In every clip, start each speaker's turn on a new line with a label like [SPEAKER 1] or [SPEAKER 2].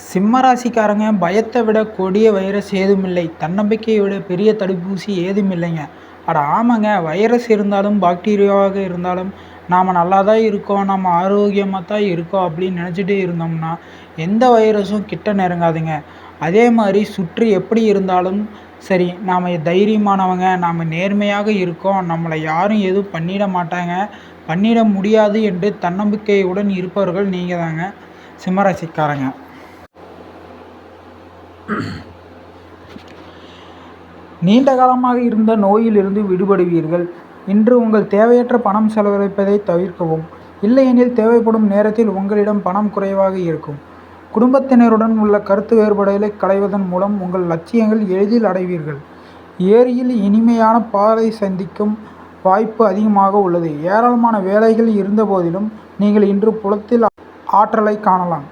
[SPEAKER 1] சிம்ம ராசிக்காரங்க பயத்தை விட கொடிய வைரஸ் ஏதுமில்லை, தன்னம்பிக்கையை விட பெரிய தடுப்பூசி ஏதுமில்லைங்க. அட ஆமாங்க, வைரஸ் இருந்தாலும் பாக்டீரியாவாக இருந்தாலும் நாம் நல்லா தான் இருக்கோம், நம்ம ஆரோக்கியமாக தான் இருக்கோம் அப்படின்னு நினச்சிட்டே இருந்தோம்னா எந்த வைரஸும் கிட்ட நெருங்காதுங்க. அதே மாதிரி சுற்றி எப்படி இருந்தாலும் சரி, நாம் தைரியமானவங்க, நாம் நேர்மையாக இருக்கோம், நம்மளை யாரும் எதுவும் பண்ணிட மாட்டாங்க, பண்ணிட முடியாது என்று தன்னம்பிக்கையுடன் இருப்பவர்கள் நீங்கள் தாங்க சிம்மராசிக்காரங்க. நீண்ட காலமாக இருந்த நோயிலிருந்து விடுபடுவீர்கள். இன்று உங்கள் தேவையற்ற பணம் செலவழிப்பதை தவிர்க்கவும். இல்லையெனில் தேவைப்படும் நேரத்தில் உங்களிடம் பணம் குறைவாக இருக்கும். குடும்பத்தினருடன் உள்ள கருத்து வேறுபாடுகளை களைவதன் மூலம் உங்கள் லட்சியங்கள் எளிதில் அடைவீர்கள். ஏரியில் இனிமையான பாலை சந்திக்கும் வாய்ப்பு அதிகமாக உள்ளது. ஏராளமான வேலைகள் இருந்தபோதிலும் நீங்கள் இன்று புலத்தில் ஆற்றலை காணலாம்.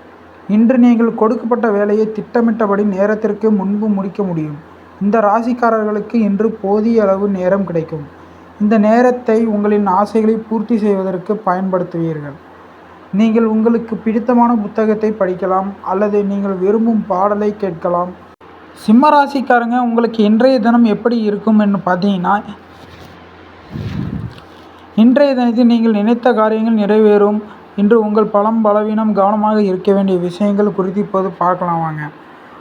[SPEAKER 1] இன்று நீங்கள் கொடுக்கப்பட்ட வேலையை திட்டமிட்டபடி நேரத்திற்கு முன்பு முடிக்க முடியும். இந்த ராசிக்காரர்களுக்கு இன்று போதிய அளவு நேரம் கிடைக்கும். இந்த நேரத்தை உங்களின் ஆசைகளை பூர்த்தி செய்வதற்கு பயன்படுத்துவீர்கள். நீங்கள் உங்களுக்கு பிடித்தமான புத்தகத்தை படிக்கலாம் அல்லது நீங்கள் விரும்பும் பாடலை கேட்கலாம். சிம்ம ராசிக்காரங்க, உங்களுக்கு இன்றைய தினம் எப்படி இருக்கும் என்று பார்த்தீங்கன்னா, இன்றைய தினத்தில் நீங்கள் நினைத்த காரியங்கள் நிறைவேறும். இன்று உங்கள் பலம் பலவீனம் கவனமாக இருக்க வேண்டிய விஷயங்கள் குறித்து இப்போது பார்க்கலாம் வாங்க.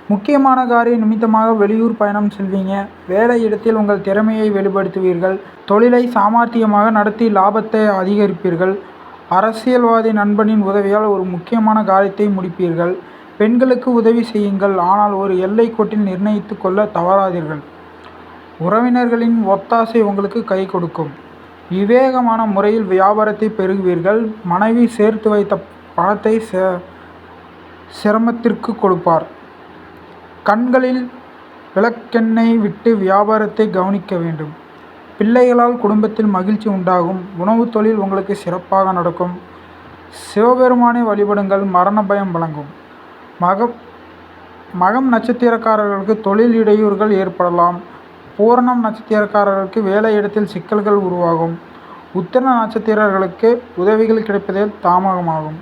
[SPEAKER 1] முக்கியமான காரிய நிமித்தமாக வெளியூர் பயணம் செல்வீங்க. வேலை இடத்தில் உங்கள் திறமையை வெளிப்படுத்துவீர்கள். தொழிலை சாமர்த்தியமாக நடத்தி லாபத்தை அதிகரிப்பீர்கள். அரசியல்வாதி நண்பனின் உதவியால் ஒரு முக்கியமான காரியத்தை முடிப்பீர்கள். பெண்களுக்கு உதவி செய்யுங்கள், ஆனால் ஒரு எல்லை கோட்டில் நிர்ணயித்து கொள்ள தவறாதீர்கள். உறவினர்களின் ஒத்தாசை உங்களுக்கு கை கொடுக்கும். விவேகமான முறையில் வியாபாரத்தை பெருகுவீர்கள். மனைவி சேர்த்து வைத்த பணத்தை சிரமத்திற்கு கொடுப்பார். கண்களில் விளக்கெண்ணெய் விட்டு வியாபாரத்தை கவனிக்க வேண்டும். பிள்ளைகளால் குடும்பத்தில் மகிழ்ச்சி உண்டாகும். உணவு தொழில் உங்களுக்கு சிறப்பாக நடக்கும். சிவபெருமானை வழிபடுங்கள், மரண பயம் வழங்கும். மகம் நட்சத்திரக்காரர்களுக்கு தொழில் இடையூறுகள் ஏற்படலாம். பூரணம் நட்சத்திரக்காரர்களுக்கு வேலை இடத்தில் சிக்கல்கள் உருவாகும். உத்திர நட்சத்திரர்களுக்கு உதவிகள் கிடைப்பதில் தாமதமாகும்.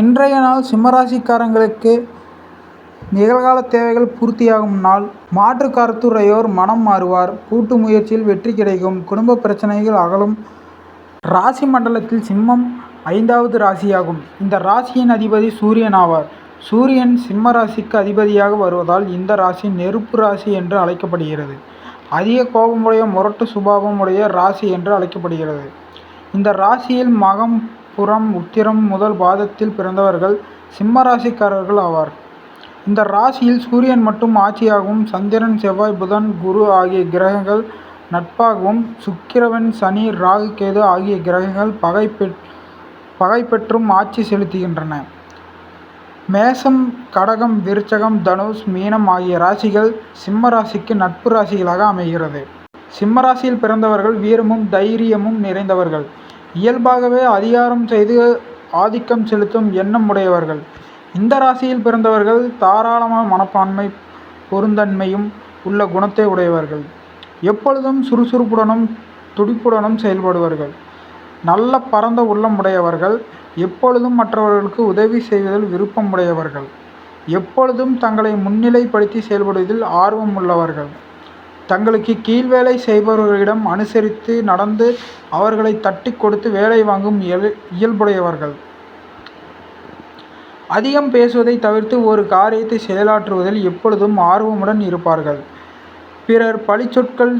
[SPEAKER 1] இன்றைய நாள் சிம்மராசிக்காரங்களுக்கு நிகழ்கால தேவைகள் பூர்த்தியாகும் நாள். மாற்று கருத்துரையோர் மனம் மாறுவார். கூட்டு முயற்சியில் வெற்றி கிடைக்கும். குடும்ப பிரச்சனைகள் அகலும். ராசி மண்டலத்தில் சிம்மம் 5வது ராசியாகும். இந்த ராசியின் அதிபதி சூரியன் ஆவார். சூரியன் சிம்ம ராசிக்கு அதிபதியாக வருவதால் இந்த ராசி நெருப்பு ராசி என்று அழைக்கப்படுகிறது. அதிக கோபமுடைய முரட்டு சுபாவம் உடைய ராசி என்று அழைக்கப்படுகிறது. இந்த ராசியில் மகம் புறம் உத்திரம் முதல் பாதத்தில் பிறந்தவர்கள் சிம்ம ராசிக்காரர்கள் ஆவார். இந்த ராசியில் சூரியன் மட்டும் ஆட்சியாகவும், சந்திரன் செவ்வாய் புதன் குரு ஆகிய கிரகங்கள் நட்பாகவும், சுக்கிரவன் சனி ராகு கேது ஆகிய கிரகங்கள் பகை பெற்றும் ஆட்சி செலுத்துகின்றன. மேசம் கடகம் விருச்சகம் தனுஷ் மீனம் ஆகிய ராசிகள் சிம்ம ராசிக்கு நட்பு ராசிகளாக அமைகிறது. சிம்ம ராசியில் பிறந்தவர்கள் வீரமும் தைரியமும் நிறைந்தவர்கள். இயல்பாகவே அதிகாரம் செய்து ஆதிக்கம் செலுத்தும் எண்ணம் உடையவர்கள். இந்த ராசியில் பிறந்தவர்கள் தாராளமான மனப்பான்மை பொருந்தன்மையும் உள்ள குணத்தை உடையவர்கள். எப்பொழுதும் சுறுசுறுப்புடனும் துடிப்புடனும் செயல்படுவார்கள். நல்ல பரந்த உள்ளம் உடையவர்கள். எப்பொழுதும் மற்றவர்களுக்கு உதவி செய்வதில் விருப்பம் உடையவர்கள். எப்பொழுதும் தங்களை முன்னிலைப்படுத்தி செயல்படுவதில் ஆர்வம் உள்ளவர்கள். தங்களுக்கு கீழ்வேலை செய்பவர்களிடம் அனுசரித்து நடந்து அவர்களை தட்டி கொடுத்து வேலை வாங்கும் இயல்புடையவர்கள். அதிகம் பேசுவதை தவிர்த்து ஒரு காரியத்தை செயலாற்றுவதில் எப்பொழுதும் ஆர்வமுடன் இருப்பார்கள். பிறர் பழிச்சொற்கள்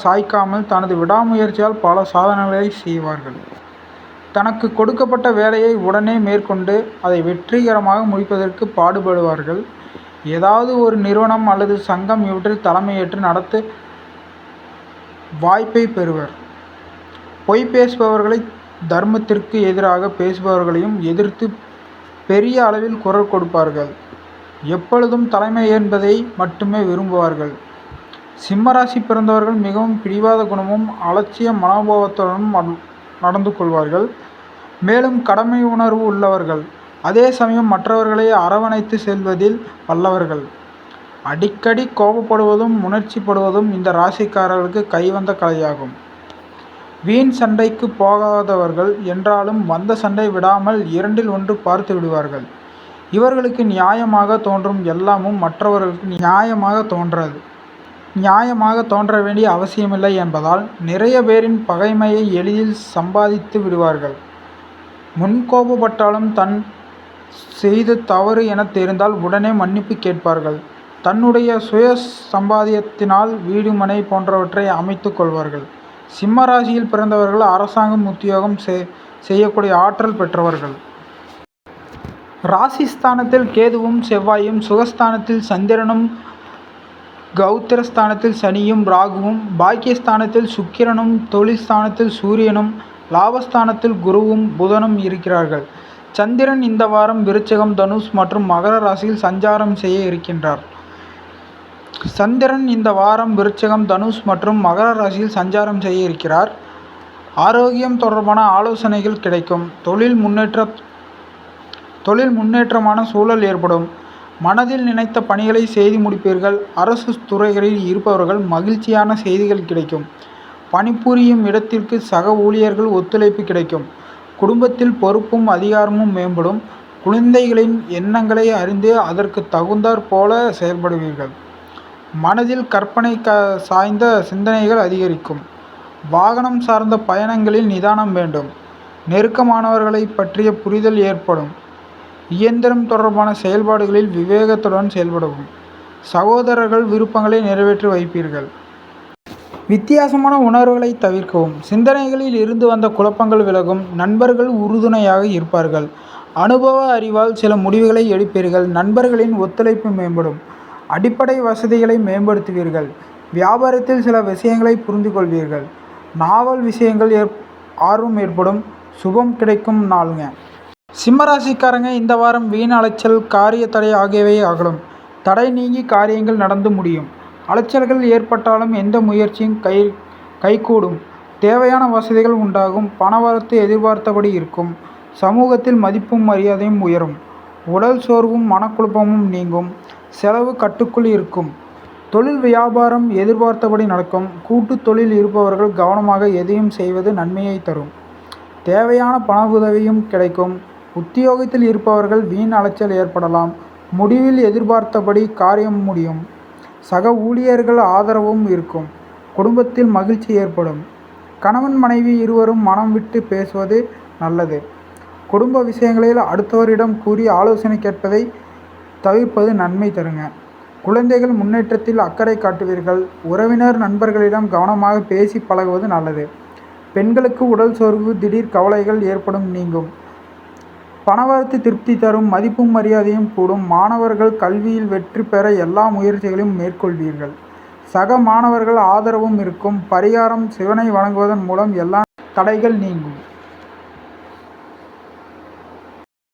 [SPEAKER 1] சாய்க்காமல் தனது விடாமுயற்சியால் பல சாதனைகளை செய்வார்கள். தனக்கு கொடுக்கப்பட்ட வேலையை உடனே மேற்கொண்டு அதை வெற்றிகரமாக முடிப்பதற்கு பாடுபடுவார்கள். ஏதாவது ஒரு நிறுவனம் அல்லது சங்கம் இவற்றில் தலைமையேற்று நடத்த வாய்ப்பை பெறுவர். பொய் பேசுபவர்களை தர்மத்திற்கு எதிராக பேசுபவர்களையும் எதிர்த்து பெரிய அளவில் குரல் கொடுப்பார்கள். எப்பொழுதும் தலைமை என்பதை மட்டுமே விரும்புவார்கள். சிம்மராசி பிறந்தவர்கள் மிகவும் பிடிவாத குணமும் அலட்சிய மனோபாவத்துடனும் நடந்து கொள்வார்கள். மேலும் கடமை உணர்வு உள்ளவர்கள். அதே சமயம் மற்றவர்களை அரவணைத்து செல்வதில் வல்லவர்கள். அடிக்கடி கோபப்படுவதும் உணர்ச்சிப்படுவதும் இந்த ராசிக்காரர்களுக்கு கைவந்த கலையாகும். வீண் சண்டைக்கு போகாதவர்கள் என்றாலும் வந்த சண்டை விடாமல் 2ல் 1 பார்த்து விடுவார்கள். இவர்களுக்கு நியாயமாக தோன்றும் எல்லாமும் மற்றவர்களுக்கு நியாயமாக தோன்றாது. நியாயமாக தோன்ற வேண்டிய அவசியமில்லை என்பதால் நிறைய பேரின் பகைமையை எளிதில் சம்பாதித்து விடுவார்கள். முன்கோபப்பட்டாலும் தன் செய்த தவறு என தெரிந்தால் உடனே மன்னிப்பு கேட்பார்கள். தன்னுடைய சுய சம்பாத்தியத்தினால் வீடு மனை போன்றவற்றை அமைத்து கொள்வார்கள். சிம்ம ராசியில் பிறந்தவர்கள் அரசாங்கம் உத்தியோகம் செய்யக்கூடிய ஆற்றல் பெற்றவர்கள். ராசிஸ்தானத்தில் கேதுவும் செவ்வாயும், சுகஸ்தானத்தில் சந்திரனும், கௌத்திரஸ்தானத்தில் சனியும் ராகுவும், பாக்கியஸ்தானத்தில் சுக்கிரனும், தொழில் ஸ்தானத்தில் சூரியனும், லாபஸ்தானத்தில் குருவும் புதனும் இருக்கிறார்கள். சந்திரன் இந்த வாரம் விருச்சிகம், தனுஷ் மற்றும் மகர ராசியில் சஞ்சாரம் செய்ய இருக்கின்றார். சந்திரன் இந்த வாரம் விருச்சிகம், தனுஷ் மற்றும் மகர ராசியில் சஞ்சாரம் செய்ய இருக்கிறார். ஆரோக்கியம் தொடர்பான ஆலோசனைகள் கிடைக்கும். தொழில் முன்னேற்றமான சூழல் ஏற்படும். மனதில் நினைத்த பணிகளை செய்து முடிப்பீர்கள். அரசு துறைகளில் இருப்பவர்கள் மகிழ்ச்சியான செய்திகள் கிடைக்கும். பணிபுரியும் இடத்திற்கு சக ஊழியர்கள் ஒத்துழைப்பு கிடைக்கும். குடும்பத்தில் பொறுப்பும் அதிகாரமும் மேம்படும். குழந்தைகளின் எண்ணங்களை அறிந்து அதற்கு தகுந்தாற் போல செயல்படுவீர்கள். மனதில் கற்பனை சாய்ந்த சிந்தனைகள் அதிகரிக்கும். வாகனம் சார்ந்த பயணங்களில் நிதானம் வேண்டும். நெருக்கமானவர்களை பற்றிய புரிதல் ஏற்படும். இயந்திரம் தொடர்பான செயல்பாடுகளில் விவேகத்துடன் செயல்படவும். சகோதரர்கள் விருப்பங்களை நிறைவேற்றி வைப்பீர்கள். வித்தியாசமான உணர்வுகளை தவிர்க்கவும். சிந்தனைகளில் இருந்து வந்த குழப்பங்கள் விலகும். நண்பர்கள் உறுதுணையாக இருப்பார்கள். அனுபவ அறிவால் சில முடிவுகளை எடுப்பீர்கள். நண்பர்களின் ஒத்துழைப்பு மேம்படும். அடிப்படை வசதிகளை மேம்படுத்துவீர்கள். வியாபாரத்தில் சில விஷயங்களை புரிந்து கொள்வீர்கள். நாவல் விஷயங்கள் ஆர்வம் ஏற்படும். சுபம் கிடைக்கும் நாளுங்க. சிம்மராசிக்காரங்க இந்த வாரம் வீண் அலைச்சல், காரிய தடை ஆகியவை அகலும். தடை நீங்கி காரியங்கள் நடந்து முடியும். அலைச்சல்கள் ஏற்பட்டாலும் எந்த முயற்சியும் கைகூடும். தேவையான வசதிகள் உண்டாகும். பணவரத்து எதிர்பார்த்தபடி இருக்கும். சமூகத்தில் மதிப்பும் மரியாதையும் உயரும். உடல் சோர்வும் மனக்குழப்பமும் நீங்கும். செலவு கட்டுக்குள் இருக்கும். தொழில் வியாபாரம் எதிர்பார்த்தபடி நடக்கும். கூட்டு தொழில் இருப்பவர்கள் கவனமாக எதையும் செய்வது நன்மையை தரும். தேவையான பண உதவியும் கிடைக்கும். உத்தியோகத்தில் இருப்பவர்கள் வீண் அலைச்சல் ஏற்படலாம். முடிவில் எதிர்பார்த்தபடி காரியம் முடியும். சக ஊழியர்கள் ஆதரவும் இருக்கும். குடும்பத்தில் மகிழ்ச்சி ஏற்படும். கணவன் மனைவி இருவரும் மனம் விட்டு பேசுவது நல்லது. குடும்ப விஷயங்களில் அடுத்தவரிடம் கூறி ஆலோசனை கேட்பதை தவிர்ப்பது நன்மை தருங்க. குழந்தைகள் முன்னேற்றத்தில் அக்கறை காட்டுவீர்கள். உறவினர் நண்பர்களிடம் கவனமாக பேசி பழகுவது நல்லது. பெண்களுக்கு உடல் சோர்வு, திடீர் கவலைகள் ஏற்படும் நீங்கும். பணவரத்து திருப்தி தரும். மதிப்பும் மரியாதையும் கூடும். மாணவர்கள் கல்வியில் வெற்றி பெற எல்லா முயற்சிகளையும் மேற்கொள்வீர்கள். சக மாணவர்கள் ஆதரவும் இருக்கும். பரிகாரம்: சிவனை வணங்குவதன் மூலம் எல்லா தடைகள் நீங்கும்.